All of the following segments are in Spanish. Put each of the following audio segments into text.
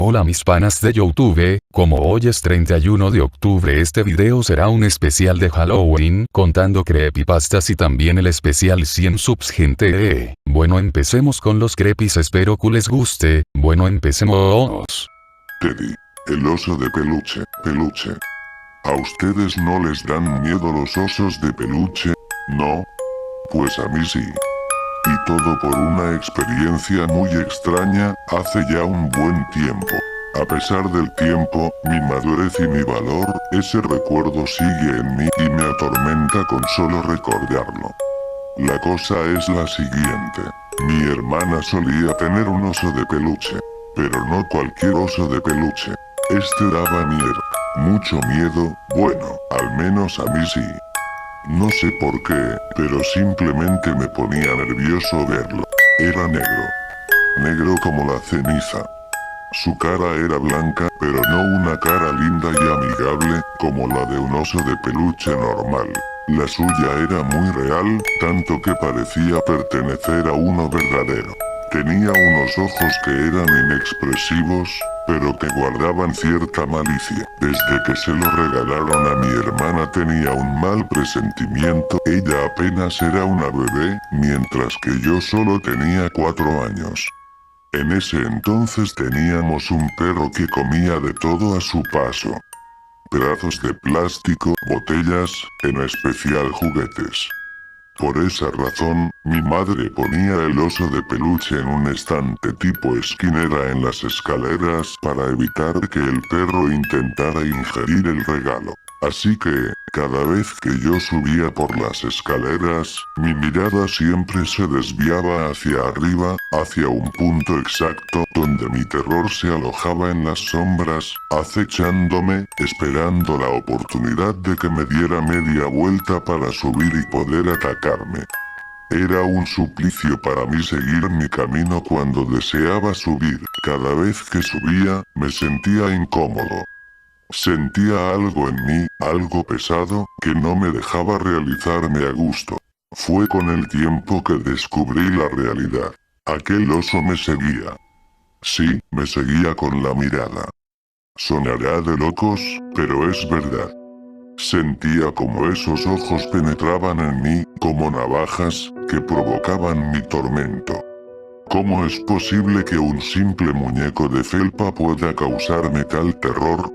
Hola mis panas de YouTube, como hoy es 31 de octubre este video será un especial de Halloween, contando creepypastas y también el especial 100 subs gente. Bueno, empecemos con los creepies, espero que les guste. Bueno, empecemos. Teddy, el oso de peluche. ¿A ustedes no les dan miedo los osos de peluche? ¿No? Pues a mí sí. Y todo por una experiencia muy extraña, hace ya un buen tiempo. A pesar del tiempo, mi madurez y mi valor, ese recuerdo sigue en mí y me atormenta con solo recordarlo. La cosa es la siguiente. Mi hermana solía tener un oso de peluche. Pero no cualquier oso de peluche. Este daba miedo. Mucho miedo, bueno, al menos a mí sí. No sé por qué, pero simplemente me ponía nervioso verlo. Era negro. Negro como la ceniza. Su cara era blanca, pero no una cara linda y amigable, como la de un oso de peluche normal. La suya era muy real, tanto que parecía pertenecer a uno verdadero. Tenía unos ojos que eran inexpresivos, pero que guardaban cierta malicia. Desde que se lo regalaron a mi hermana tenía un mal presentimiento. Ella apenas era una bebé, mientras que yo solo tenía 4 años. En ese entonces teníamos un perro que comía de todo a su paso. Pedazos de plástico, botellas, en especial juguetes. Por esa razón, mi madre ponía el oso de peluche en un estante tipo esquinera en las escaleras para evitar que el perro intentara ingerir el regalo. Así que, cada vez que yo subía por las escaleras, mi mirada siempre se desviaba hacia arriba, hacia un punto exacto donde mi terror se alojaba en las sombras, acechándome, esperando la oportunidad de que me diera media vuelta para subir y poder atacarme. Era un suplicio para mí seguir mi camino cuando deseaba subir. Cada vez que subía, me sentía incómodo. Sentía algo en mí, algo pesado, que no me dejaba realizarme a gusto. Fue con el tiempo que descubrí la realidad. Aquel oso me seguía. Sí, me seguía con la mirada. Sonará de locos, pero es verdad. Sentía como esos ojos penetraban en mí, como navajas, que provocaban mi tormento. ¿Cómo es posible que un simple muñeco de felpa pueda causarme tal terror?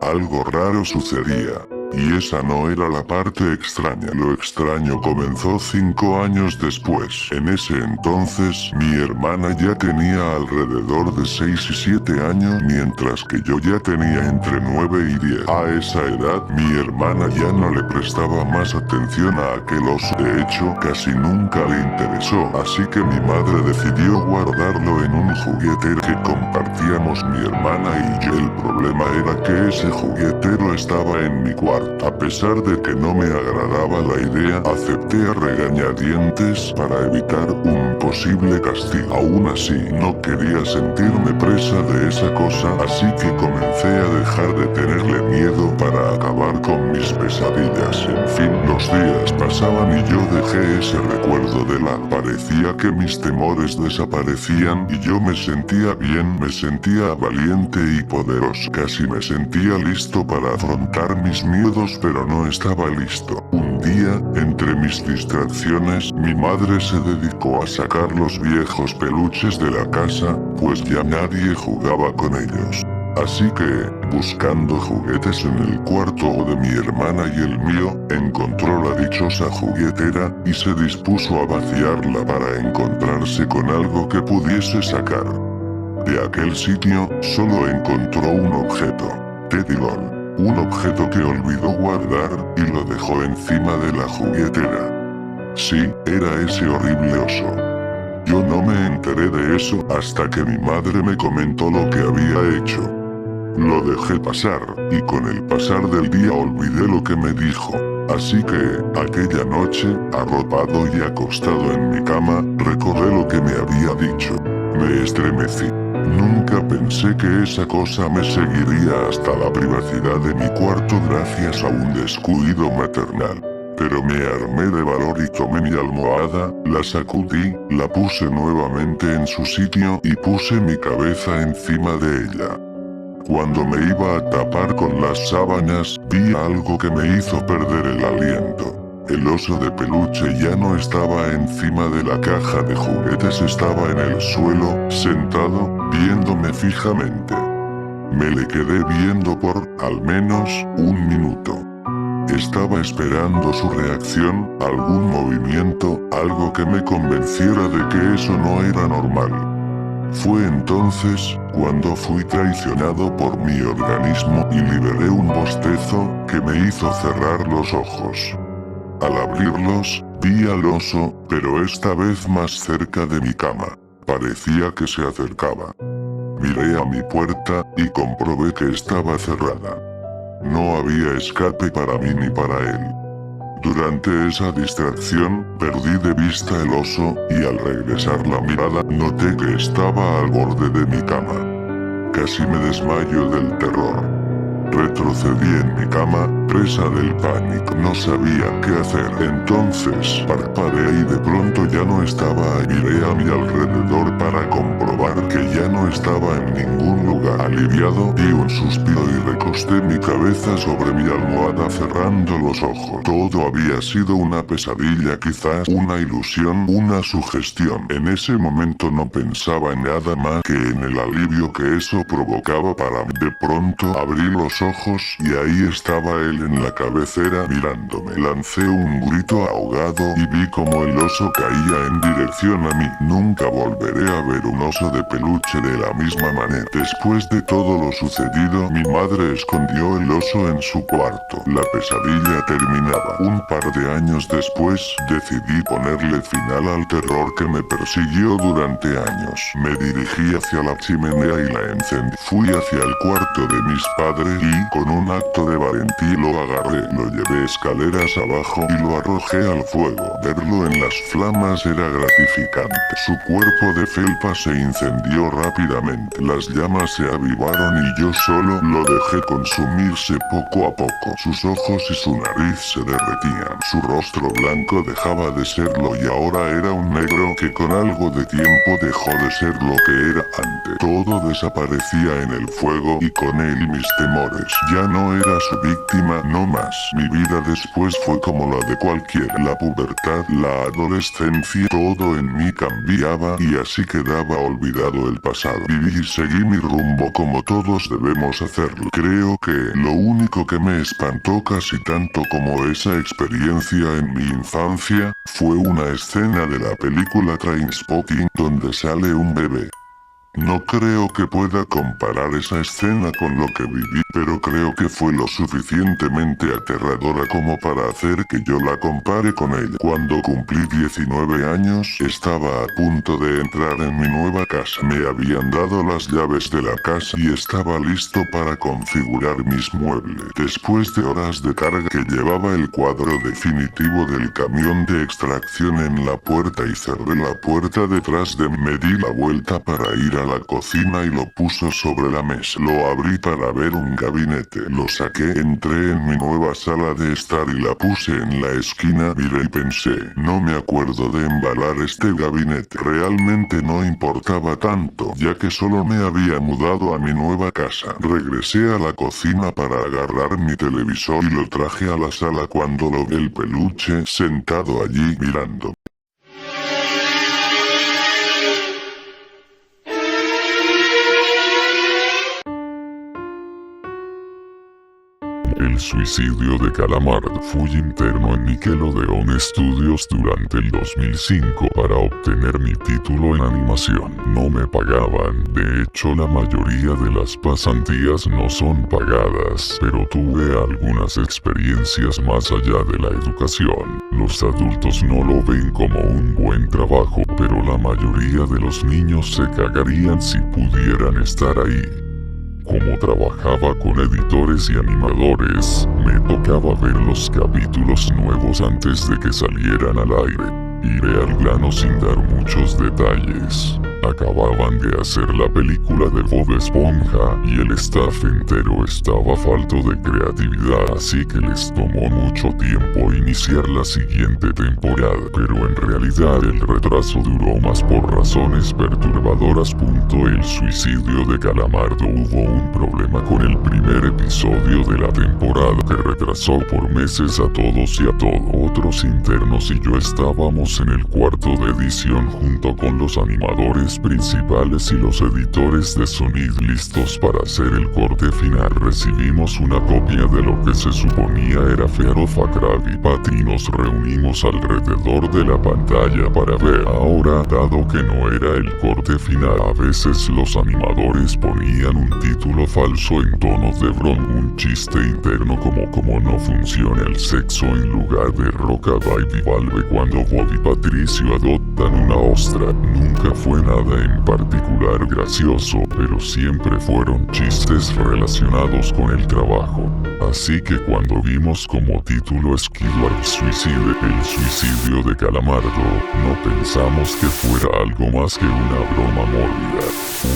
Algo raro sucedía, y esa no era la parte extraña. Lo extraño comenzó 5 años después. En ese entonces, mi hermana ya tenía alrededor de 6 y 7 años, mientras que yo ya tenía entre 9 y 10. A esa edad, mi hermana ya no le prestaba más atención a aquel oso. De hecho, casi nunca le interesó, así que mi madre decidió guardarlo en un juguetero que compartíamos mi hermana y yo. El problema era que ese juguetero estaba en mi cuarto. A pesar de que no me agradaba la idea, acepté a regañadientes para evitar un posible castigo. Aún así, no quería sentirme presa de esa cosa, así que comencé a dejar de tenerle miedo para acabar con mis pesadillas. En fin, los días pasaban y yo dejé ese recuerdo de lado. Parecía que mis temores desaparecían y yo me sentía bien, me sentía valiente y poderoso. Casi me sentía listo para afrontar mis miedos, pero no estaba listo. Un día, entre mis distracciones, mi madre se dedicó a sacar los viejos peluches de la casa, pues ya nadie jugaba con ellos. Así que, buscando juguetes en el cuarto de mi hermana y el mío, encontró la dichosa juguetera y se dispuso a vaciarla para encontrarse con algo que pudiese sacar. De aquel sitio, solo encontró un objeto. Teddy LOL. Un objeto que olvidó guardar y lo dejó encima de la juguetera. Sí, era ese horrible oso. Yo no me enteré de eso hasta que mi madre me comentó lo que había hecho. Lo dejé pasar, y con el pasar del día olvidé lo que me dijo. Así que, aquella noche, arropado y acostado en mi cama, recordé lo que me había dicho. Me estremecí. Nunca pensé que esa cosa me seguiría hasta la privacidad de mi cuarto gracias a un descuido maternal. Pero me armé de valor y tomé mi almohada, la sacudí, la puse nuevamente en su sitio y puse mi cabeza encima de ella. Cuando me iba a tapar con las sábanas, vi algo que me hizo perder el aliento. El oso de peluche ya no estaba encima de la caja de juguetes, estaba en el suelo, sentado, viéndome fijamente. Me le quedé viendo por, al menos, un minuto. Estaba esperando su reacción, algún movimiento, algo que me convenciera de que eso no era normal. Fue entonces, cuando fui traicionado por mi organismo y liberé un bostezo que me hizo cerrar los ojos. Al abrirlos, vi al oso, pero esta vez más cerca de mi cama. Parecía que se acercaba. Miré a mi puerta, y comprobé que estaba cerrada. No había escape para mí ni para él. Durante esa distracción, perdí de vista el oso, y al regresar la mirada, noté que estaba al borde de mi cama. Casi me desmayo del terror. Retrocedí en mi cama, presa del pánico. No sabía qué hacer. Entonces parpadeé y de pronto ya no estaba ahí. Miré a mi alrededor para comprobar que ya no estaba en ningún lugar. Aliviado, di un suspiro y recosté mi cabeza sobre mi almohada cerrando los ojos. Todo había sido una pesadilla, quizás una ilusión, una sugestión. En ese momento no pensaba en nada más que en el alivio que eso provocaba para mí. De pronto abrí los ojos y ahí estaba él en la cabecera mirándome. Lancé un grito ahogado y vi como el oso caía en dirección a mí. Nunca volveré a ver un oso de peluche de la misma manera. Después de todo lo sucedido, mi madre escondió el oso en su cuarto. La pesadilla terminaba. Un par de años después, decidí ponerle final al terror que me persiguió durante años. Me dirigí hacia la chimenea y la encendí. Fui hacia el cuarto de mis padres y, con un acto de valentía, lo agarré, lo llevé escaleras abajo y lo arrojé al fuego. Verlo en las flamas era gratificante. Su cuerpo de felpa se incendió rápidamente. Las llamas se avivaron y yo solo lo dejé consumirse poco a poco. Sus ojos y su nariz se derretían. Su rostro blanco dejaba de serlo y ahora era un negro que con algo de tiempo dejó de ser lo que era antes. Todo desaparecía en el fuego y con él mis temores. Ya no era su víctima, no más. Mi vida después fue como la de cualquiera. La pubertad, la adolescencia, todo en mí cambiaba y así quedaba olvidado el pasado. Viví y seguí mi rumbo como todos debemos hacerlo. Creo que lo único que me espantó casi tanto como esa experiencia en mi infancia, fue una escena de la película Trainspotting donde sale un bebé. No creo que pueda comparar esa escena con lo que viví, pero creo que fue lo suficientemente aterradora como para hacer que yo la compare con ella. Cuando cumplí 19 años, estaba a punto de entrar en mi nueva casa. Me habían dado las llaves de la casa y estaba listo para configurar mis muebles. Después de horas de carga que llevaba el cuadro definitivo del camión de extracción en la puerta y cerré la puerta detrás de mí, me di la vuelta para ir a la cocina y lo puso sobre la mesa. Lo abrí para ver un gabinete. Lo saqué, entré en mi nueva sala de estar y la puse en la esquina. Miré y pensé, no me acuerdo de embalar este gabinete. Realmente no importaba tanto, ya que solo me había mudado a mi nueva casa. Regresé a la cocina para agarrar mi televisor y lo traje a la sala cuando lo vi el peluche sentado allí mirando. El suicidio de Calamardo. Fui interno en Nickelodeon Studios durante el 2005 para obtener mi título en animación. No me pagaban, de hecho la mayoría de las pasantías no son pagadas, pero tuve algunas experiencias más allá de la educación. Los adultos no lo ven como un buen trabajo, pero la mayoría de los niños se cagarían si pudieran estar ahí. Como trabajaba con editores y animadores, me tocaba ver los capítulos nuevos antes de que salieran al aire. Iré al grano sin dar muchos detalles. Acababan de hacer la película de Bob Esponja y el staff entero estaba falto de creatividad, así que les tomó mucho tiempo iniciar la siguiente temporada, pero en realidad el retraso duró más por razones perturbadoras. El suicidio de Calamardo. Hubo un problema con el primer episodio de la temporada que retrasó por meses a todos y a todos. Otros internos y yo estábamos en el cuarto de edición junto con los animadores principales y los editores de sonido listos para hacer el corte final. Recibimos una copia de lo que se suponía era Fear of a Krabby Patty y nos reunimos alrededor de la pantalla para ver. Ahora, dado que no era el corte final, a veces los animadores ponían un título falso en tonos de broma, un chiste interno como no funciona el sexo en lugar de Rockabye Valve cuando Bob y Patricio adoptan una ostra. Nunca fue nada en particular gracioso, pero siempre fueron chistes relacionados con el trabajo. Así que cuando vimos como título Skidward Suicide, el suicidio de Calamardo, no pensamos que fuera algo más que una broma mórbida.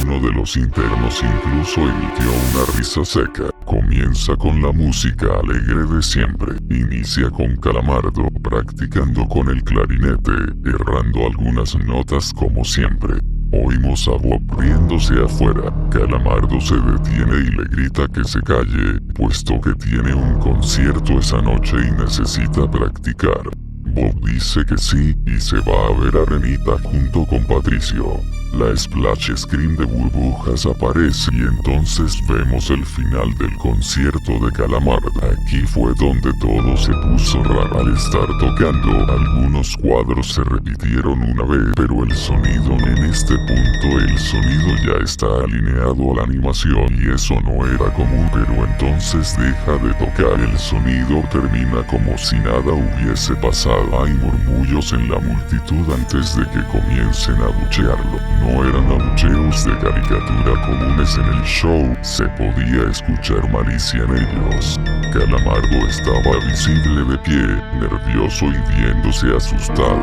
Uno de los internos incluso emitió una risa seca. Comienza con la música alegre de siempre. Inicia con Calamardo practicando con el clarinete, errando algunas notas como siempre. Oímos a Bob riéndose afuera. Calamardo se detiene y le grita que se calle, puesto que tiene un concierto esa noche y necesita practicar. Bob dice que sí y se va a ver a Renita junto con Patricio. La splash screen de burbujas aparece y entonces vemos el final del concierto de Calamardo. Aquí fue donde todo se puso raro. Al estar tocando, algunos cuadros se repitieron una vez, pero el sonido en este punto, el sonido ya está alineado a la animación y eso no era común, pero entonces deja de tocar. El sonido termina como si nada hubiese pasado. Hay murmullos en la multitud antes de que comiencen a buchearlo. No eran abucheos de caricatura comunes en el show, se podía escuchar malicia en ellos. Calamardo estaba visible de pie, nervioso y viéndose asustado.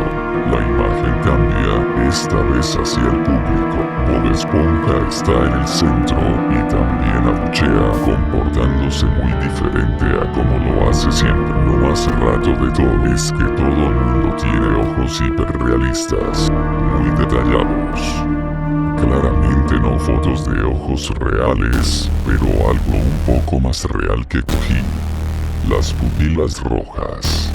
La imagen cambia, esta vez hacia el público. Bob Esponja está en el centro y también abuchea, comportándose muy diferente a como lo hace siempre. Lo más raro de todo es que todo el mundo tiene ojos hiperrealistas, muy detallados. Claramente no fotos de ojos reales, pero algo un poco más real que cojín. Las pupilas rojas.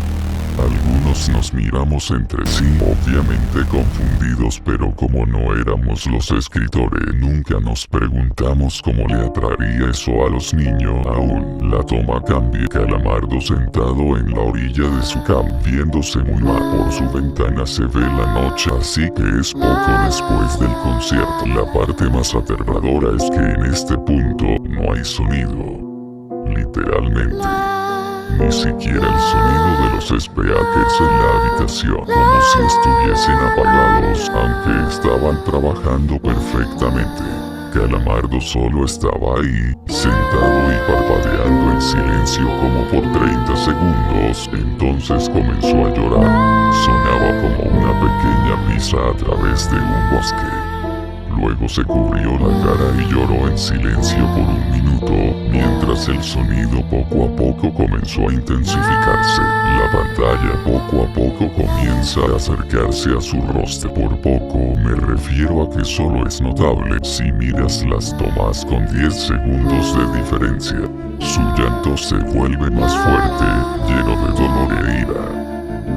Algunos nos miramos entre sí, obviamente confundidos, pero como no éramos los escritores, nunca nos preguntamos cómo le atraería eso a los niños. Aún, la toma cambia. Calamardo sentado en la orilla de su cama, viéndose muy mal. Por su ventana se ve la noche, así que es poco después del concierto. La parte más aterradora es que en este punto no hay sonido. Literalmente. Ni siquiera el sonido de los speakers en la habitación, como si estuviesen apagados, aunque estaban trabajando perfectamente. Calamardo solo estaba ahí, sentado y parpadeando en silencio como por 30 segundos, entonces comenzó a llorar. Sonaba como una pequeña brisa a través de un bosque. Luego se cubrió la cara y lloró en silencio por un minuto, mientras el sonido poco a poco comenzó a intensificarse. La pantalla poco a poco comienza a acercarse a su rostro. Por poco me refiero a que solo es notable si miras las tomas con 10 segundos de diferencia. Su llanto se vuelve más fuerte, lleno de dolor e ira.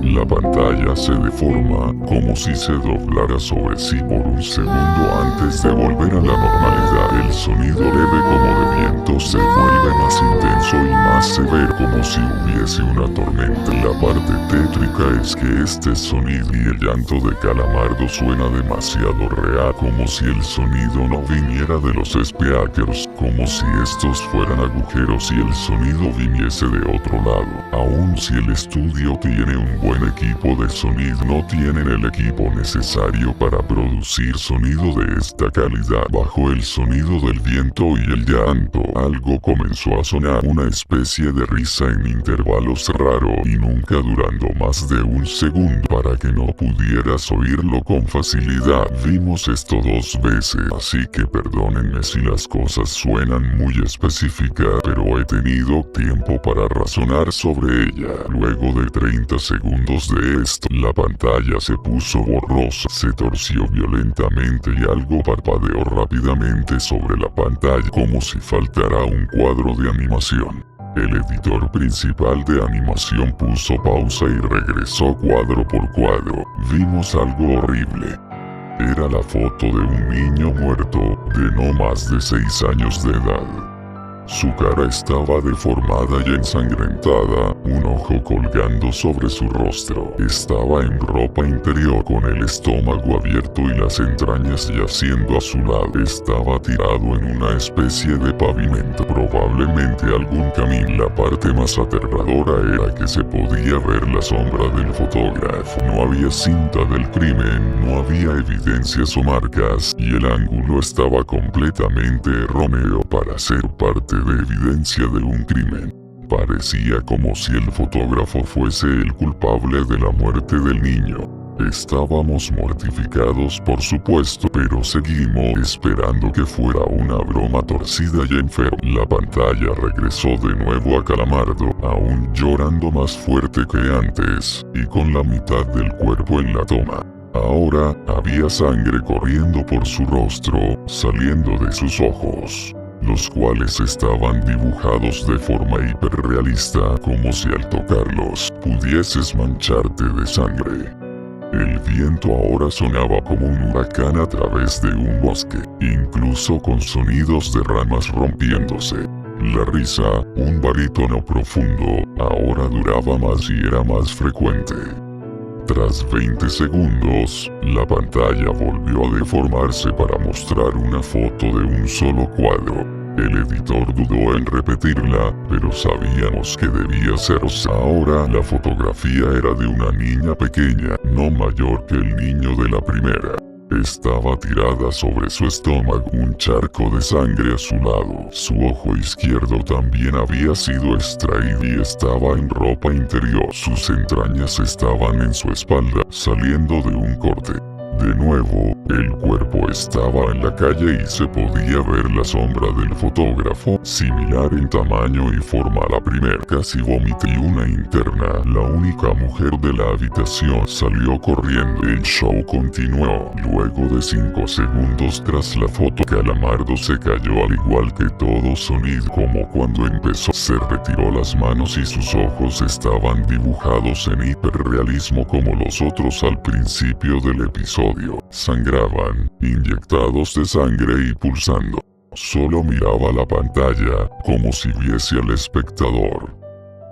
La pantalla se deforma, como si se doblara sobre sí por un segundo antes de volver a la normalidad. El sonido leve como de viento se vuelve más intenso y más severo, como si hubiese una tormenta. La parte tétrica es que este sonido y el llanto de Calamardo suena demasiado real, como si el sonido no viniera de los speakers, como si estos fueran agujeros y el sonido viniese de otro lado. Aun si el estudio tiene un buen equipo de sonido, no tienen el equipo necesario para producir sonido de esta calidad. Bajo el sonido del viento y el llanto, algo comenzó a sonar, una especie de risa en intervalos raros y nunca durando más de un segundo para que no pudieras oírlo con facilidad. Vimos esto 2 veces, así que perdónenme si las cosas suenan muy específicas, pero he tenido tiempo para razonar sobre ella. Luego de 30 segundos de esto, la pantalla se puso borrosa, se torció violentamente y algo parpadeó rápidamente sobre la pantalla como si faltara un cuadro de animación. El editor principal de animación puso pausa y regresó cuadro por cuadro. Vimos algo horrible. Era la foto de un niño muerto, de no más de 6 años de edad. Su cara estaba deformada y ensangrentada, un ojo colgando sobre su rostro. Estaba en ropa interior con el estómago abierto y las entrañas yaciendo a su lado. Estaba tirado en una especie de pavimento, probablemente algún camino. La parte más aterradora era que se podía ver la sombra del fotógrafo. No había cinta del crimen, no había evidencias o marcas, y el ángulo estaba completamente erróneo para ser parte de evidencia de un crimen. Parecía como si el fotógrafo fuese el culpable de la muerte del niño. Estábamos mortificados, por supuesto, pero seguimos esperando que fuera una broma torcida y enferma. La pantalla regresó de nuevo a Calamardo, aún llorando más fuerte que antes, y con la mitad del cuerpo en la toma. Ahora, había sangre corriendo por su rostro, saliendo de sus ojos, los cuales estaban dibujados de forma hiperrealista, como si al tocarlos, pudieses mancharte de sangre. El viento ahora sonaba como un huracán a través de un bosque, incluso con sonidos de ramas rompiéndose. La risa, un barítono profundo, ahora duraba más y era más frecuente. Tras 20 segundos, la pantalla volvió a deformarse para mostrar una foto de un solo cuadro. El editor dudó en repetirla, pero sabíamos que debía ser. Ahora la fotografía era de una niña pequeña, no mayor que el niño de la primera. Estaba tirada sobre su estómago, un charco de sangre a su lado. Su ojo izquierdo también había sido extraído y estaba en ropa interior. Sus entrañas estaban en su espalda, saliendo de un corte. De nuevo, el cuerpo estaba en la calle y se podía ver la sombra del fotógrafo, similar en tamaño y forma a la primera. Casi vomité y una interna, la única mujer de la habitación, salió corriendo. El show continuó. Luego de 5 segundos tras la foto, Calamardo se cayó al igual que todo sonido. Como cuando empezó, se retiró las manos y sus ojos estaban dibujados en hiperrealismo como los otros al principio del episodio. Sangraban, inyectados de sangre y pulsando. Solo miraba la pantalla, como si viese al espectador.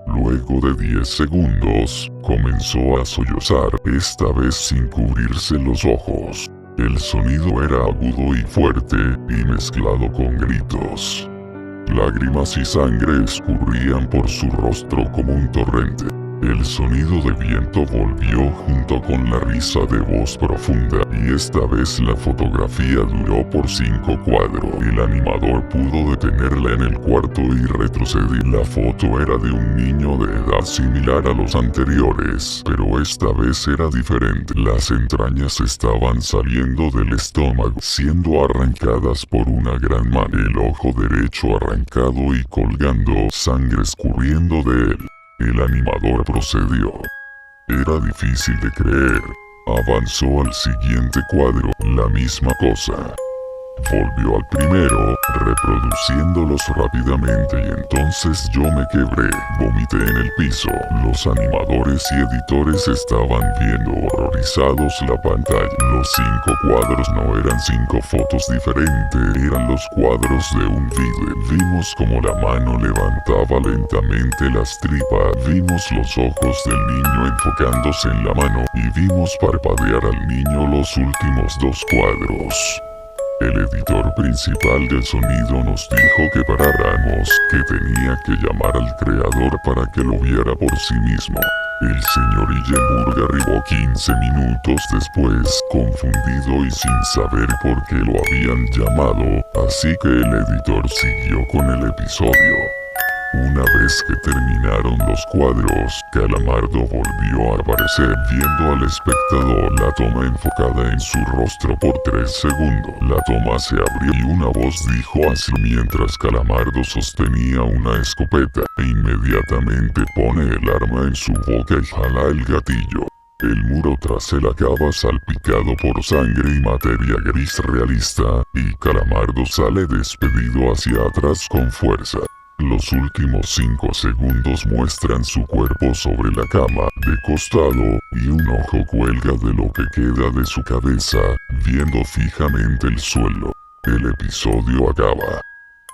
Luego de 10 segundos, comenzó a sollozar, esta vez sin cubrirse los ojos. El sonido era agudo y fuerte, y mezclado con gritos. Lágrimas y sangre escurrían por su rostro como un torrente. El sonido de viento volvió junto con la risa de voz profunda, y esta vez la fotografía duró por 5 cuadros. El animador pudo detenerla en el cuarto y retroceder. La foto era de un niño de edad similar a los anteriores, pero esta vez era diferente. Las entrañas estaban saliendo del estómago, siendo arrancadas por una gran mano. El ojo derecho arrancado y colgando, sangre escurriendo de él. El animador procedió. Era difícil de creer. Avanzó al siguiente cuadro, la misma cosa. Volvió al primero, reproduciéndolos rápidamente, y entonces yo me quebré. Vomité en el piso. Los animadores y editores estaban viendo horrorizados la pantalla. Los 5 cuadros no eran 5 fotos diferentes, eran los cuadros de un video. Vimos como la mano levantaba lentamente las tripas. Vimos los ojos del niño enfocándose en la mano, y vimos parpadear al niño los últimos 2 cuadros. El editor principal del sonido nos dijo que paráramos, que tenía que llamar al creador para que lo viera por sí mismo. El señor Hillenburg arribó 15 minutos después, confundido y sin saber por qué lo habían llamado, así que el editor siguió con el episodio. Una vez que terminaron los cuadros, Calamardo volvió a aparecer viendo al espectador, la toma enfocada en su rostro por 3 segundos. La toma se abrió y una voz dijo así mientras Calamardo sostenía una escopeta, e inmediatamente pone el arma en su boca y jala el gatillo. El muro tras él acaba salpicado por sangre y materia gris realista, y Calamardo sale despedido hacia atrás con fuerza. Los últimos 5 segundos muestran su cuerpo sobre la cama, de costado, y un ojo cuelga de lo que queda de su cabeza, viendo fijamente el suelo. El episodio acaba.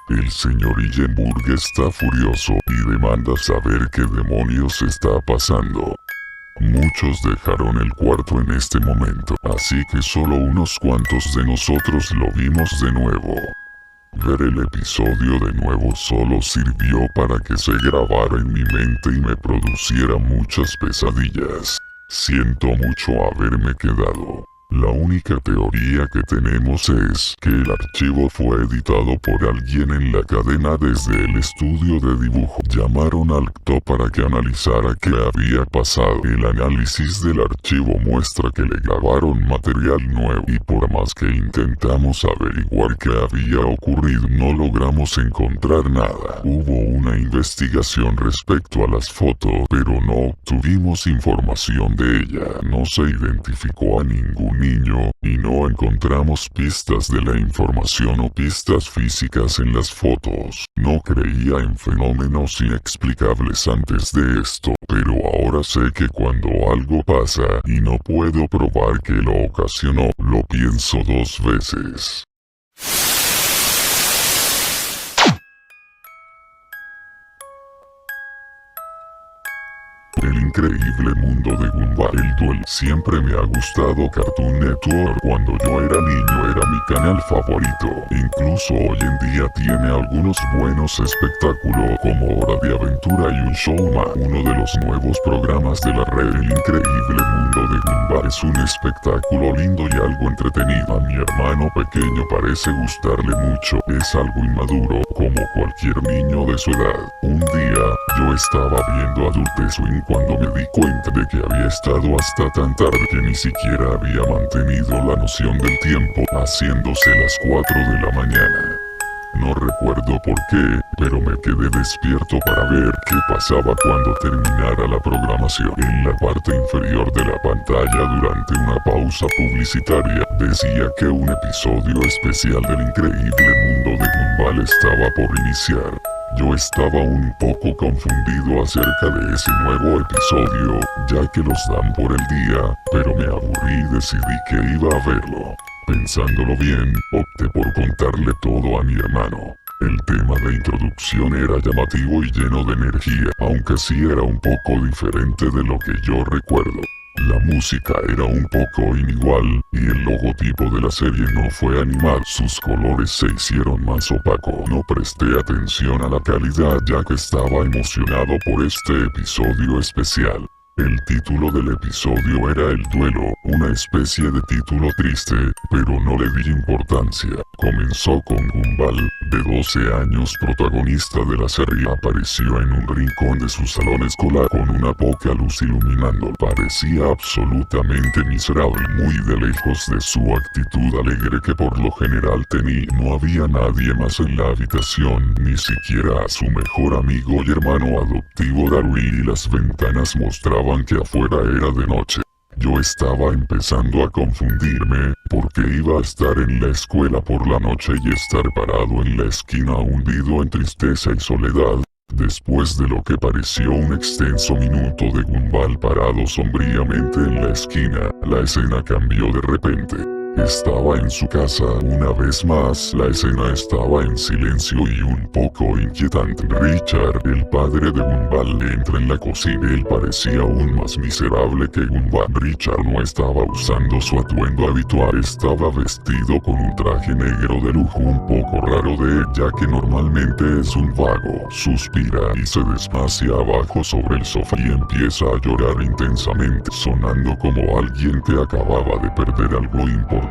El señor Hillenburg está furioso y demanda saber qué demonios está pasando. Muchos dejaron el cuarto en este momento, así que solo unos cuantos de nosotros lo vimos de nuevo. Ver el episodio de nuevo solo sirvió para que se grabara en mi mente y me produciera muchas pesadillas. Siento mucho haberme quedado. La única teoría que tenemos es que el archivo fue editado por alguien en la cadena desde el estudio de dibujo. Llamaron al actor para que analizara qué había pasado. El análisis del archivo muestra que le grabaron material nuevo y por más que intentamos averiguar qué había ocurrido no logramos encontrar nada. Hubo una investigación respecto a las fotos, pero no obtuvimos información de ella. No se identificó a ningún niño, y no encontramos pistas de la información o pistas físicas en las fotos. No creía en fenómenos inexplicables antes de esto, pero ahora sé que cuando algo pasa y no puedo probar que lo ocasionó, lo pienso 2 veces. El increíble mundo de Gumball. El duelo. Siempre me ha gustado Cartoon Network. Cuando yo era niño era mi canal favorito. Incluso hoy en día tiene algunos buenos espectáculos como Hora de Aventura y un show más. Uno de los nuevos programas de la red. El increíble mundo de Gumball es un espectáculo lindo y algo entretenido. A mi hermano pequeño parece gustarle mucho. Es algo inmaduro, como cualquier niño de su edad. Un día, yo estaba viendo Adult Swim cuando me di cuenta de que había estado hasta tan tarde que ni siquiera había mantenido la noción del tiempo, haciéndose las 4 de la mañana. No recuerdo por qué, pero me quedé despierto para ver qué pasaba cuando terminara la programación. En la parte inferior de la pantalla, durante una pausa publicitaria, decía que un episodio especial del increíble mundo de Gumball estaba por iniciar. Yo estaba un poco confundido acerca de ese nuevo episodio, ya que los dan por el día, pero me aburrí y decidí que iba a verlo. Pensándolo bien, opté por contarle todo a mi hermano. El tema de introducción era llamativo y lleno de energía, aunque sí era un poco diferente de lo que yo recuerdo. La música era un poco inigual, y el logotipo de la serie no fue animado. Sus colores se hicieron más opacos. No presté atención a la calidad ya que estaba emocionado por este episodio especial. El título del episodio era El Duelo, una especie de título triste, pero no le di importancia. Comenzó con Gumball, de 12 años, protagonista de la serie. Apareció en un rincón de su salón escolar con una poca luz iluminando. Parecía absolutamente miserable, muy de lejos de su actitud alegre que por lo general tenía. No había nadie más en la habitación, ni siquiera a su mejor amigo y hermano adoptivo Darwin, y las ventanas mostraban que afuera era de noche. Yo estaba empezando a confundirme, porque iba a estar en la escuela por la noche y estar parado en la esquina hundido en tristeza y soledad. Después de lo que pareció un extenso minuto de Gumball parado sombríamente en la esquina, la escena cambió de repente. Estaba en su casa una vez más, la escena estaba en silencio y un poco inquietante. Richard, el padre de Gumball, entra en la cocina. Él parecía aún más miserable que Gumball. Richard no estaba usando su atuendo habitual, estaba vestido con un traje negro de lujo un poco raro de él, ya que normalmente es un vago. Suspira y se desmacia abajo sobre el sofá y empieza a llorar intensamente, sonando como alguien que acababa de perder algo importante.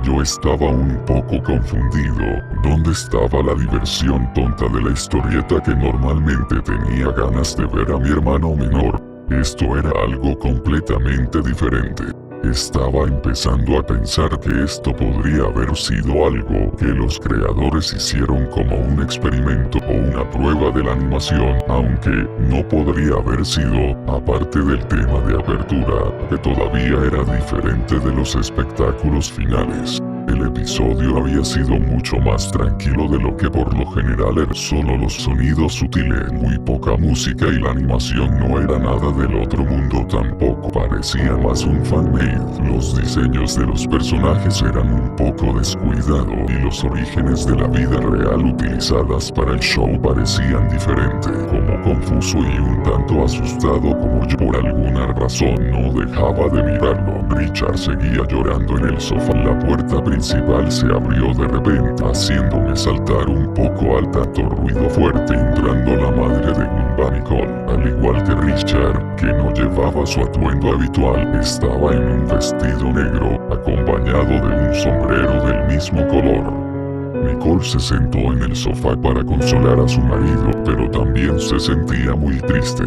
Yo estaba un poco confundido. ¿Dónde estaba la diversión tonta de la historieta que normalmente tenía ganas de ver a mi hermano menor? Esto era algo completamente diferente. Estaba empezando a pensar que esto podría haber sido algo que los creadores hicieron como un experimento o una prueba de la animación, aunque no podría haber sido, aparte del tema de apertura, que todavía era diferente de los espectáculos finales. El episodio había sido mucho más tranquilo de lo que por lo general eran solo los sonidos sutiles, muy poca música y la animación no era nada del otro mundo tampoco, parecía más un fan-made. Los diseños de los personajes eran un poco descuidados y los orígenes de la vida real utilizadas para el show parecían diferentes, como confuso y un tanto asustado como yo. Por alguna razón no dejaba de mirarlo. Richard seguía llorando en el sofá. La puerta principal se abrió de repente, haciéndome saltar un poco al tanto ruido fuerte, entrando la madre de Gumball, Nicole. Al igual que Richard, que no llevaba su atuendo habitual, estaba en un vestido negro, acompañado de un sombrero del mismo color. Nicole se sentó en el sofá para consolar a su marido, pero también se sentía muy triste.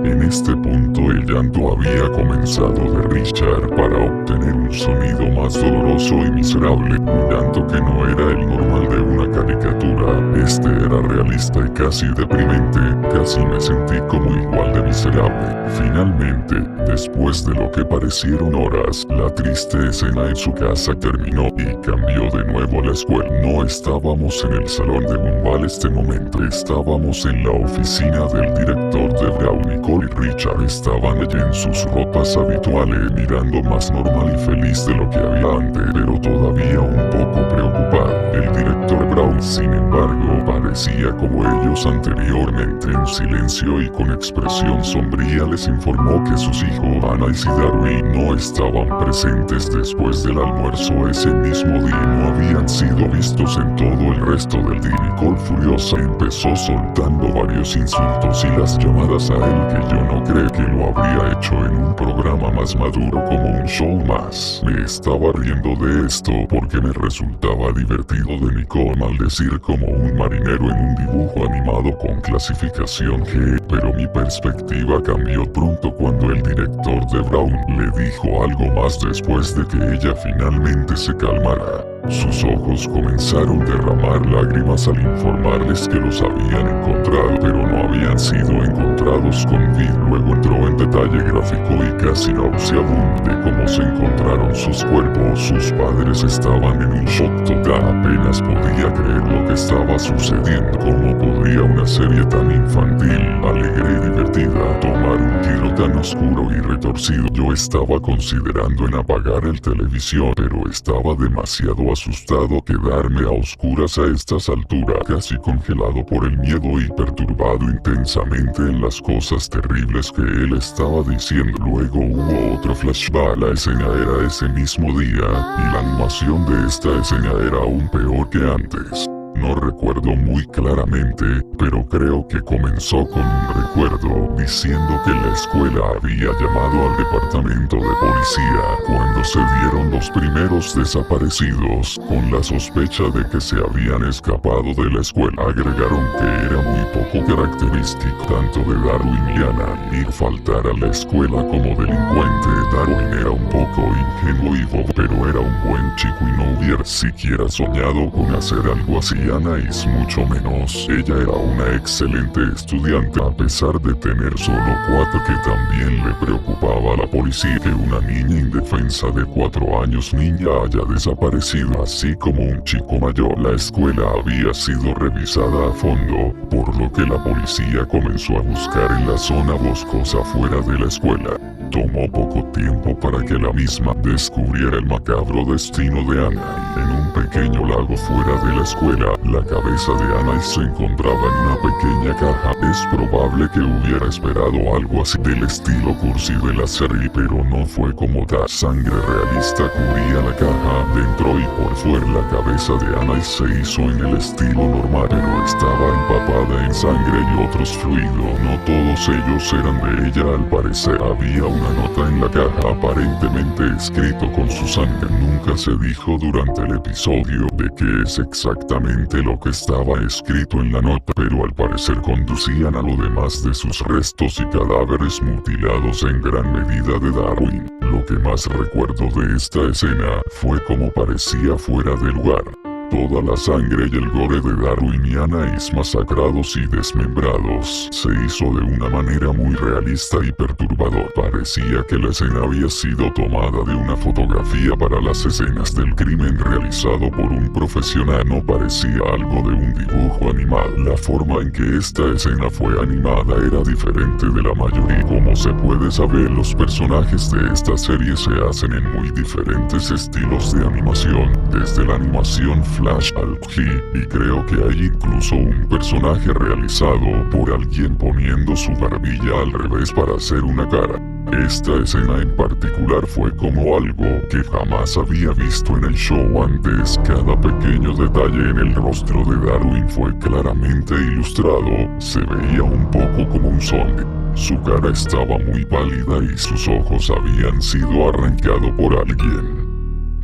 En este punto el llanto había comenzado de Richard para obtener un sonido más doloroso y miserable, un llanto que no era el normal de una caricatura. Este era realista y casi deprimente, casi me sentí como igual de miserable. Finalmente, después de lo que parecieron horas, la triste escena en su casa terminó y cambió de nuevo a la escuela. No estábamos en el salón de Gumball este momento, estábamos en la oficina del director de Brown. Nicole y Richard estaban en sus ropas habituales, mirando más normal y feliz de lo que había antes, pero todavía un poco preocupado. El director Brown, sin embargo, parecía como ellos anteriormente, en silencio y con expresión sombría les informó que sus hijos, Anna y Darwin, no estaban presentes después del almuerzo ese mismo día. No habían sido vistos en todo el resto del día. Nicole, furiosa, empezó soltando varios insultos y las llamadas a él que yo no creo que lo habría hecho en un programa más maduro como un show más. Me estaba riendo de esto porque me resultaba divertido de Nicole maldecir como un marinero en un dibujo animado con clasificación G, pero mi perspectiva cambió pronto cuando el director de Brown le dijo algo más después de que ella finalmente se calmara. Sus ojos comenzaron a derramar lágrimas al informarles que los habían encontrado, pero no habían sido encontrados con vida. Luego entró en detalle gráfico y casi nauseabundo de cómo se encontraron sus cuerpos. Sus padres estaban en un shock total, apenas podía creer lo que estaba sucediendo. ¿Cómo podría una serie tan infantil, alegre y divertida tomar un giro tan oscuro y retorcido? Yo estaba considerando en apagar el televisor, pero estaba demasiado asustado quedarme a oscuras a estas alturas, casi congelado por el miedo y perturbado intensamente en las cosas terribles que él estaba diciendo. Luego hubo otro flashback. La escena era ese mismo día, y la animación de esta escena era aún peor que antes. No recuerdo muy claramente, pero creo que comenzó con un recuerdo diciendo que la escuela había llamado al departamento de policía cuando se dieron los primeros desaparecidos, con la sospecha de que se habían escapado de la escuela. Agregaron que era muy poco característico tanto de Darwin y Anna ir faltar a la escuela como delincuente. Darwin era un poco ingenuo y bobo, pero era un buen chico y no hubiera siquiera soñado con hacer algo así. y Anais mucho menos. Ella era una excelente estudiante a pesar de tener solo 4, que también le preocupaba a la policía que una niña indefensa de 4 años haya desaparecido, así como un chico mayor. La escuela había sido revisada a fondo, por lo que la policía comenzó a buscar en la zona boscosa fuera de la escuela. Tomó poco tiempo para que la misma descubriera el macabro destino de Anais. En un pequeño lago fuera de la escuela, la cabeza de Anais se encontraba en una pequeña caja. Es probable que hubiera esperado algo así del estilo cursi de la serie, pero no fue como tal. Sangre realista cubría la caja, dentro y por fuera. La cabeza de Anais se hizo en el estilo normal, pero estaba empapada en sangre y otros fluidos. No todos ellos eran de ella, al parecer. Había una nota en la caja aparentemente escrito con su sangre. Nunca se dijo durante el episodio de qué es exactamente lo que estaba escrito en la nota, pero al parecer conducían a lo demás de sus restos y cadáveres mutilados en gran medida de Darwin. Lo que más recuerdo de esta escena fue cómo parecía fuera de lugar. Toda la sangre y el gore de Darwin y Anais masacrados y desmembrados se hizo de una manera muy realista y perturbadora. Parecía que la escena había sido tomada de una fotografía para las escenas del crimen realizado por un profesional. No parecía algo de un dibujo animado. La forma en que esta escena fue animada era diferente de la mayoría. Como se puede saber, los personajes de esta serie se hacen en muy diferentes estilos de animación, desde la animación Flash al GIF, y creo que hay incluso un personaje realizado por alguien poniendo su barbilla al revés para hacer una cara. Esta escena en particular fue como algo que jamás había visto en el show antes. Cada pequeño detalle en el rostro de Darwin fue claramente ilustrado. Se veía un poco como un zombie. Su cara estaba muy pálida y sus ojos habían sido arrancados por alguien.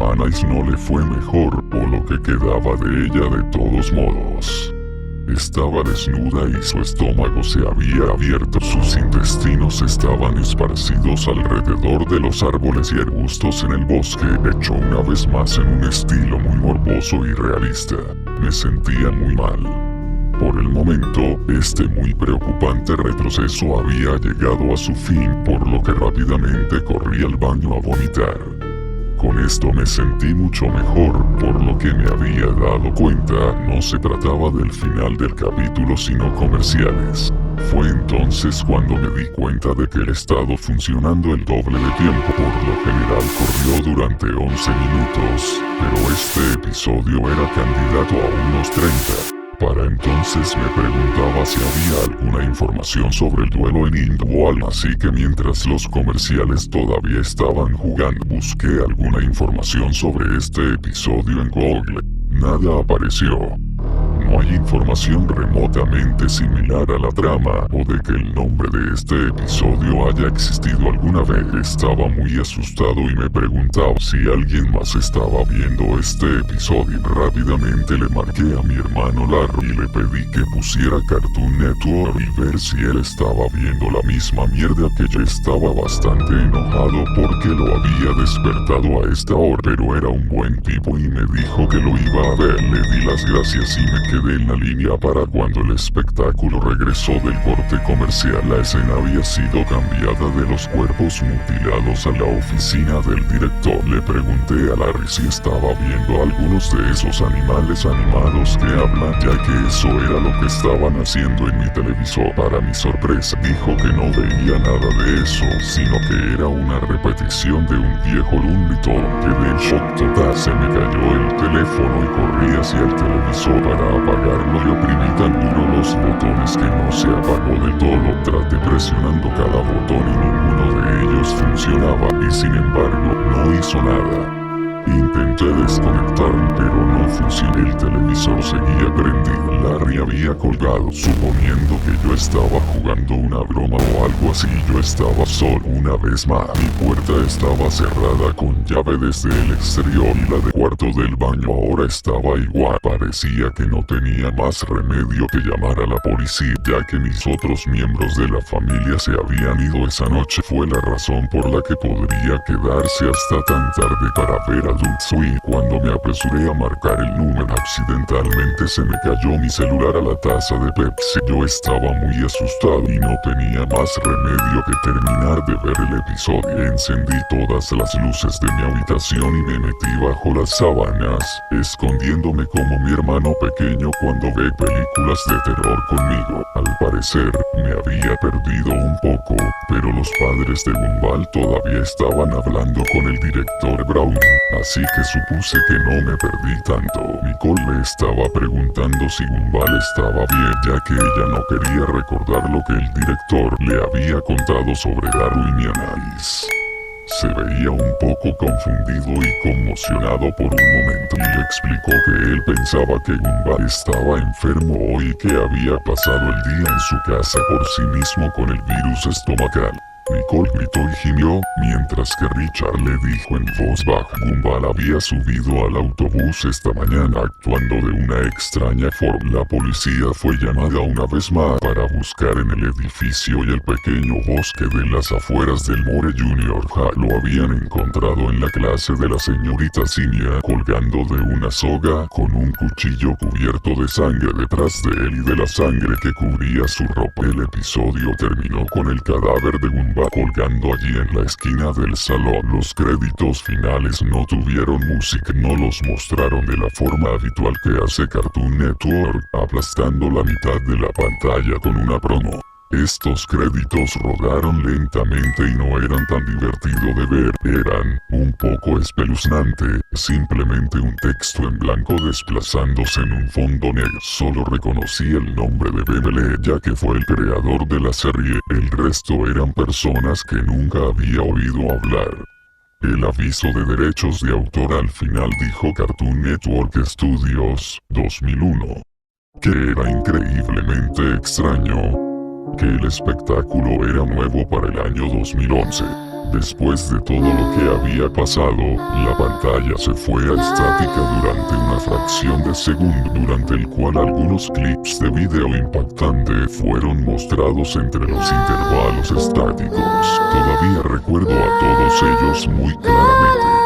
A Anais no le fue mejor, o lo que quedaba de ella de todos modos. Estaba desnuda y su estómago se había abierto. Sus intestinos estaban esparcidos alrededor de los árboles y arbustos en el bosque, hecho una vez más en un estilo muy morboso y realista. Me sentía muy mal. Por el momento, este muy preocupante retroceso había llegado a su fin, por lo que rápidamente corrí al baño a vomitar. Con esto me sentí mucho mejor, por lo que me había dado cuenta, no se trataba del final del capítulo sino comerciales. Fue entonces cuando me di cuenta de que el estado funcionando el doble de tiempo. Por lo general corrió durante 11 minutos, pero este episodio era candidato a unos 30. Para entonces me preguntaba si había alguna información sobre el duelo en Indwall, así que mientras los comerciales todavía estaban jugando, busqué alguna información sobre este episodio en Google. Nada apareció. No hay información remotamente similar a la trama, o de que el nombre de este episodio haya existido alguna vez. Estaba muy asustado y me preguntaba si alguien más estaba viendo este episodio. Rápidamente le marqué a mi hermano Larry y le pedí que pusiera Cartoon Network y ver si él estaba viendo la misma mierda que yo. Estaba bastante enojado porque lo había despertado a esta hora, pero era un buen tipo y me dijo que lo iba a ver. Le di las gracias y me quedé en la línea para cuando el espectáculo regresó del corte comercial. La escena había sido cambiada de los cuerpos mutilados a la oficina del director. Le pregunté a Larry si estaba viendo algunos de esos animales animados que hablan, ya que eso era lo que estaban haciendo en mi televisor. Para mi sorpresa, dijo que no veía nada de eso, sino que era una repetición de un viejo Looney Tunes. Quedé en shock total. Se me cayó el teléfono y corrí hacia el televisor para apagarlo y oprimí tan duro los botones que no se apagó del todo. Traté presionando cada botón y ninguno de ellos funcionaba, y sin embargo, no hizo nada. Intenté desconectarlo, pero no funcionó. El televisor seguía prendido. Larry había colgado, suponiendo que yo estaba jugando una broma o algo así. Yo estaba solo una vez más. Mi puerta estaba cerrada con llave desde el exterior y la del cuarto del baño ahora estaba igual. Parecía que no tenía más remedio que llamar a la policía, ya que mis otros miembros de la familia se habían ido esa noche. Fue la razón por la que podría quedarse hasta tan tarde para ver Adult Swim. Cuando me apresuré a marcar el número, accidentalmente Literalmente se me cayó mi celular a la taza de Pepsi. Yo estaba muy asustado y no tenía más remedio que terminar de ver el episodio. Encendí todas las luces de mi habitación y me metí bajo las sábanas, escondiéndome como mi hermano pequeño cuando ve películas de terror conmigo. Al parecer, me había perdido un poco, pero los padres de Gumball todavía estaban hablando con el director Brown, así que supuse que no me perdí tanto. Nicole le estaba preguntando si Gumball estaba bien, ya que ella no quería recordar lo que el director le había contado sobre Darwin y Anais. Se veía un poco confundido y conmocionado por un momento y le explicó que él pensaba que Gumball estaba enfermo y que había pasado el día en su casa por sí mismo con el virus estomacal. Nicole gritó y gimió, mientras que Richard le dijo en voz baja: Gumball había subido al autobús esta mañana actuando de una extraña forma. La policía fue llamada una vez más para buscar en el edificio y el pequeño bosque de las afueras del Moore Junior High. Lo habían encontrado en la clase de la señorita Zinnia, colgando de una soga, con un cuchillo cubierto de sangre detrás de él y de la sangre que cubría su ropa. El episodio terminó con el cadáver de Gumball colgando allí en la esquina del salón. Los créditos finales no tuvieron música, no los mostraron de la forma habitual que hace Cartoon Network, aplastando la mitad de la pantalla con una promo. Estos créditos rodaron lentamente y no eran tan divertidos de ver, eran un poco espeluznante, simplemente un texto en blanco desplazándose en un fondo negro. Solo reconocí el nombre de Bebele, ya que fue el creador de la serie, el resto eran personas que nunca había oído hablar. El aviso de derechos de autor al final dijo Cartoon Network Studios, 2001. Que era increíblemente extraño. Que el espectáculo era nuevo para el año 2011. Después de todo lo que había pasado, la pantalla se fue a estática durante una fracción de segundo, durante el cual algunos clips de video impactante fueron mostrados entre los intervalos estáticos. Todavía recuerdo a todos ellos muy claramente.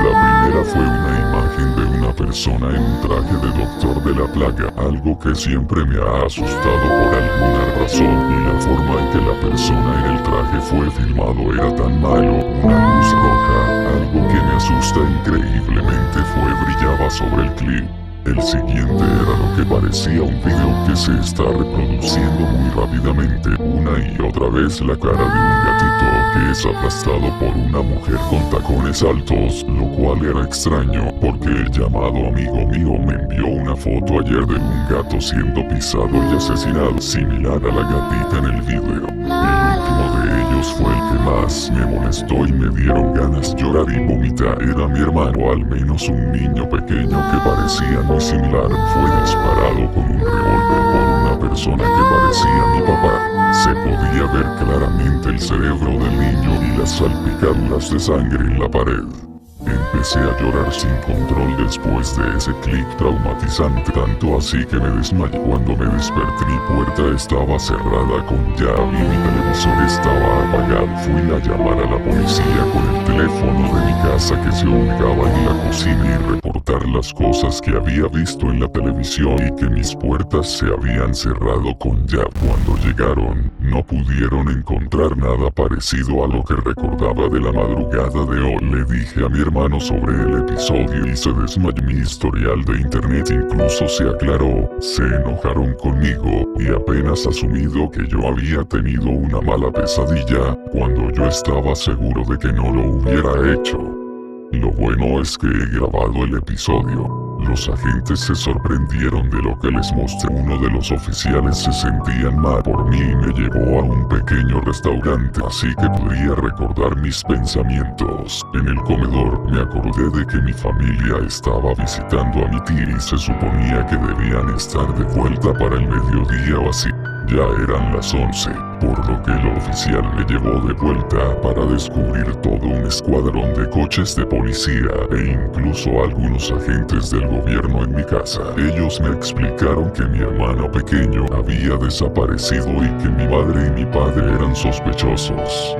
La primera fue una imagen de una persona en un traje de doctor de la plaga, algo que siempre me ha asustado por alguna razón, y la forma en que la persona en el traje fue filmado era tan malo, una luz roja, algo que me asusta increíblemente brillaba sobre el clip. El siguiente era lo que parecía un video que se está reproduciendo muy rápidamente, una y otra vez la cara de un gatito que es aplastado por una mujer con tacones altos, lo cual era extraño porque el llamado amigo mío me envió una foto ayer de un gato siendo pisado y asesinado, similar a la gatita en el video. El último de ellos fue el que más me molestó y me dieron ganas de llorar y vomitar. Era mi hermano, o al menos un niño pequeño que parecía muy similar. Fue disparado con un revólver por una persona que parecía mi papá. Se podía ver claramente el cerebro del niño y las salpicaduras de sangre en la pared. Empecé a llorar sin control después de ese clip traumatizante, tanto así que me desmayé. Cuando me desperté, mi puerta estaba cerrada con llave y mi televisor estaba apagado. Fui a llamar a la policía con el teléfono de mi casa que se ubicaba en la cocina y reportar las cosas que había visto en la televisión y que mis puertas se habían cerrado con llave. Cuando llegaron, no pudieron encontrar nada parecido a lo que recordaba de la madrugada de hoy. Le dije a mi hermano sobre el episodio y se desmayó. Mi historial de internet incluso se aclaró. Se enojaron conmigo y apenas asumido que yo había tenido una mala pesadilla, cuando yo estaba seguro de que no lo hubiera hecho. Lo bueno es que he grabado el episodio. Los agentes se sorprendieron de lo que les mostré. Uno de los oficiales se sentían mal por mí y me llevó a un pequeño restaurante, así que podría recordar mis pensamientos. En el comedor me acordé de que mi familia estaba visitando a mi tía y se suponía que debían estar de vuelta para el mediodía o así. Ya eran las 11, por lo que el oficial me llevó de vuelta para descubrir todo un escuadrón de coches de policía e incluso algunos agentes del gobierno en mi casa. Ellos me explicaron que mi hermano pequeño había desaparecido y que mi madre y mi padre eran sospechosos.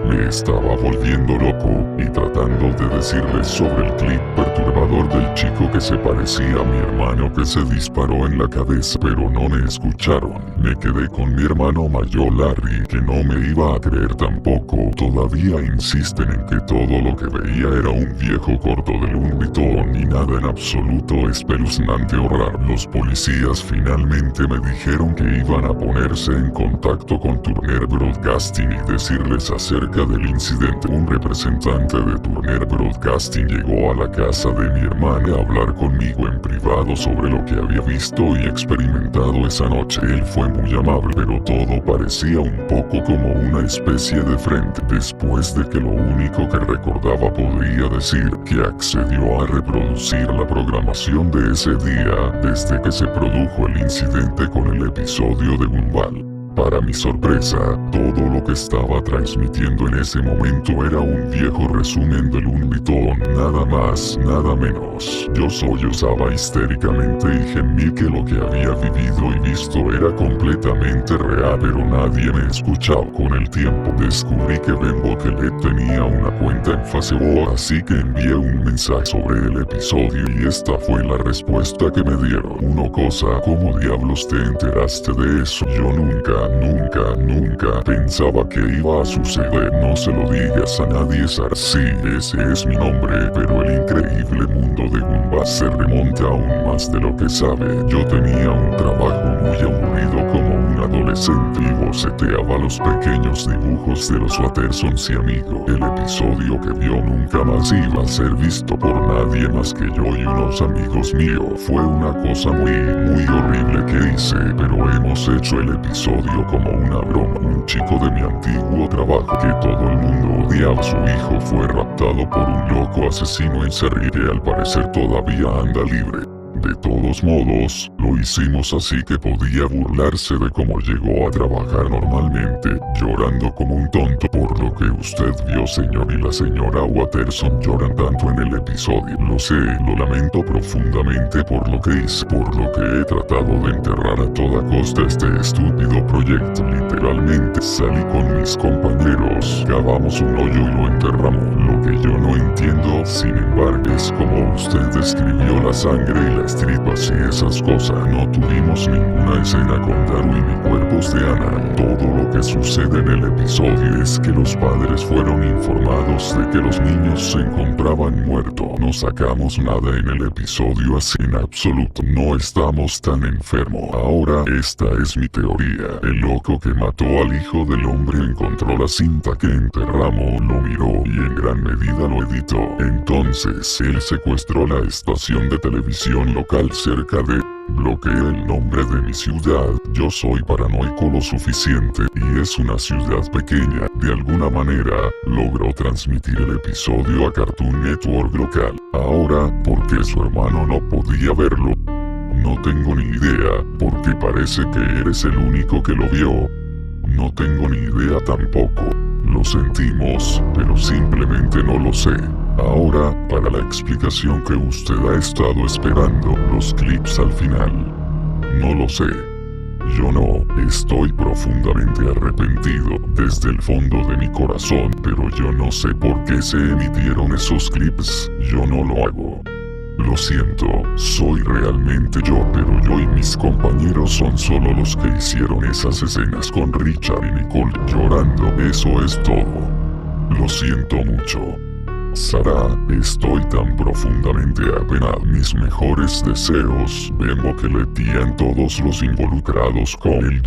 Me estaba volviendo loco, y tratando de decirles sobre el clip perturbador del chico que se parecía a mi hermano que se disparó en la cabeza, pero no me escucharon. Me quedé con mi hermano mayor Larry, que no me iba a creer tampoco. Todavía insisten en que todo lo que veía era un viejo corto de Looney Vuitton y nada en absoluto espeluznante o raro. Los policías finalmente me dijeron que iban a ponerse en contacto con Turner Broadcasting y decirles acerca del incidente. Un representante de Turner Broadcasting llegó a la casa de mi hermana a hablar conmigo en privado sobre lo que había visto y experimentado esa noche. Él fue muy amable, pero todo parecía un poco como una especie de frente. Después de que lo único que recordaba podría decir que accedió a reproducir la programación de ese día desde que se produjo el incidente con el episodio de Gumball. Para mi sorpresa, todo lo que estaba transmitiendo en ese momento era un viejo resumen de Looney Vuitton, nada más, nada menos. Yo sollozaba histéricamente y gemí que lo que había vivido y visto era completamente real, pero nadie me escuchaba. Con el tiempo descubrí que Ben Bokelet tenía una cuenta en Facebook, así que envié un mensaje sobre el episodio y esta fue la respuesta que me dieron. Una cosa, ¿cómo diablos te enteraste de eso? Yo nunca pensaba que iba a suceder. No se lo digas a nadie, Sara. Sí, ese es mi nombre, pero el increíble mundo de Gumball se remonta aún más de lo que sabe. Yo tenía un trabajo muy aburrido como un adolescente y boceteaba los pequeños dibujos de los Wattersons y amigos. El episodio que vio nunca más iba a ser visto por nadie más que yo y unos amigos míos. Fue una cosa muy horrible que hice, pero hemos hecho el episodio como una broma. Un chico de mi antiguo trabajo que todo el mundo odiaba, su hijo fue raptado por un loco asesino en serie que al parecer todavía anda libre. De todos modos, lo hicimos así que podía burlarse de cómo llegó a trabajar normalmente, llorando como un tonto. Por lo que usted vio, señor, y la señora Watterson lloran tanto en el episodio. Lo sé, lo lamento profundamente por lo que hice, por lo que he tratado de enterrar a toda costa este estúpido proyecto. Literalmente salí con mis compañeros, cavamos un hoyo y lo enterramos. Lo que yo no entiendo, sin embargo, es como usted describió la sangre y las tripas y esas cosas. No tuvimos ninguna escena con Darwin ni cuerpos de Ana. Todo lo que sucede en el episodio es que los padres fueron informados de que los niños se encontraban muertos. No sacamos nada en el episodio así en absoluto. No estamos tan enfermos. Ahora, esta es mi teoría. El loco que mató al hijo del hombre encontró la cinta que enterramos, lo miró y en gran medida lo editó. Entonces, él secuestró la estación de televisión local cerca de... Bloqueé el nombre de mi ciudad. Yo soy paranoico lo suficiente y es una ciudad pequeña. De alguna manera, logró transmitir el episodio a Cartoon Network local. Ahora, ¿por qué su hermano no podía verlo? No tengo ni idea, porque parece que eres el único que lo vio. No tengo ni idea tampoco. Lo sentimos, pero simplemente no lo sé. Ahora, para la explicación que usted ha estado esperando, los clips al final. No lo sé. Yo no, estoy profundamente arrepentido desde el fondo de mi corazón, pero yo no sé por qué se emitieron esos clips. Yo no lo hago. Lo siento, soy realmente yo, pero yo y mis compañeros son solo los que hicieron esas escenas con Richard y Nicole llorando. Eso es todo. Lo siento mucho. Sara, estoy tan profundamente apenado. Mis mejores deseos, vemos que le tiran todos los involucrados con el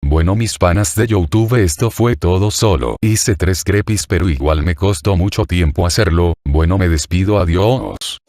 Bueno, mis panas de YouTube, esto fue todo. Solo hice 3 crepis, pero igual me costó mucho tiempo hacerlo. Bueno, me despido, adiós.